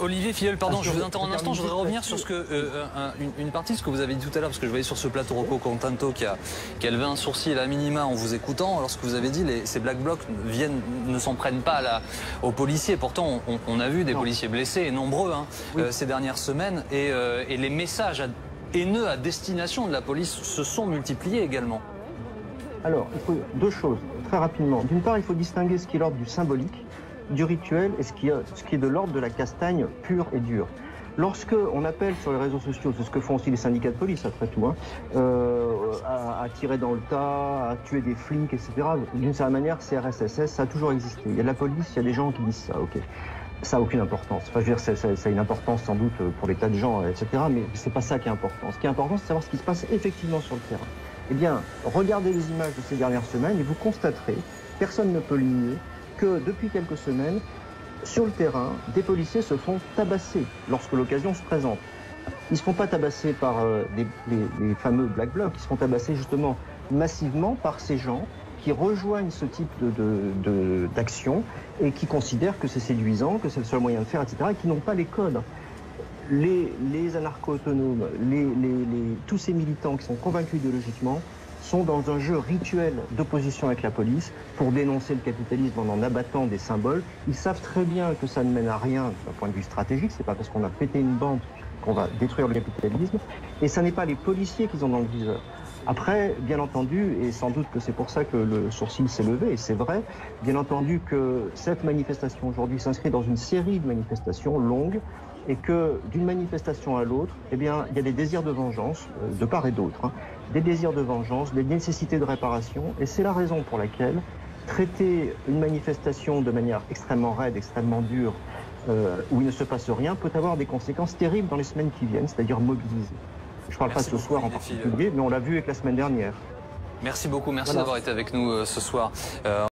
Olivier Filleul, pardon, je vous interromps un instant, je voudrais revenir sur une partie de ce que vous avez dit tout à l'heure, parce que je voyais sur ce plateau Rocco Contanto qui a levé un sourcil à minima en vous écoutant, lorsque vous avez dit ces Black Blocs ne s'en prennent pas aux policiers. Pourtant, on a vu des policiers blessés, et nombreux, ces dernières semaines, et les messages haineux à destination de la police se sont multipliés également. Alors, il faut deux choses, très rapidement. D'une part, il faut distinguer ce qui est l'ordre du symbolique, du rituel et ce qui est de l'ordre de la castagne pure et dure. Lorsque on appelle sur les réseaux sociaux, c'est ce que font aussi les syndicats de police après tout, à tirer dans le tas, à tuer des flics, etc. D'une certaine manière, CRSSS, ça a toujours existé. Il y a de la police, il y a des gens qui disent ça, ok. Ça n'a aucune importance. Enfin, je veux dire, ça a une importance sans doute pour les tas de gens, etc. Mais c'est pas ça qui est important. Ce qui est important, c'est de savoir ce qui se passe effectivement sur le terrain. Eh bien, regardez les images de ces dernières semaines et vous constaterez, personne ne peut le nier, que depuis quelques semaines, sur le terrain, des policiers se font tabasser lorsque l'occasion se présente. Ils ne se font pas tabasser par les fameux Black Blocs, ils se font tabasser justement massivement par ces gens qui rejoignent ce type d'action et qui considèrent que c'est séduisant, que c'est le seul moyen de faire, etc., et qui n'ont pas les codes. Les anarcho-autonomes, tous ces militants qui sont convaincus idéologiquement, sont dans un jeu rituel d'opposition avec la police pour dénoncer le capitalisme en abattant des symboles. Ils savent très bien que ça ne mène à rien d'un point de vue stratégique, c'est pas parce qu'on a pété une bande qu'on va détruire le capitalisme, et ça n'est pas les policiers qu'ils ont dans le viseur. Après, bien entendu, et sans doute que c'est pour ça que le sourcil s'est levé, et c'est vrai, bien entendu que cette manifestation aujourd'hui s'inscrit dans une série de manifestations longues, et que d'une manifestation à l'autre, eh bien, il y a des désirs de vengeance, de part et d'autre, des désirs de vengeance, des nécessités de réparation, et c'est la raison pour laquelle traiter une manifestation de manière extrêmement raide, extrêmement dure, où il ne se passe rien, peut avoir des conséquences terribles dans les semaines qui viennent, c'est-à-dire mobiliser. Je ne parle pas de ce soir en particulier, mais on l'a vu avec la semaine dernière. Merci beaucoup, merci d'avoir été avec nous ce soir.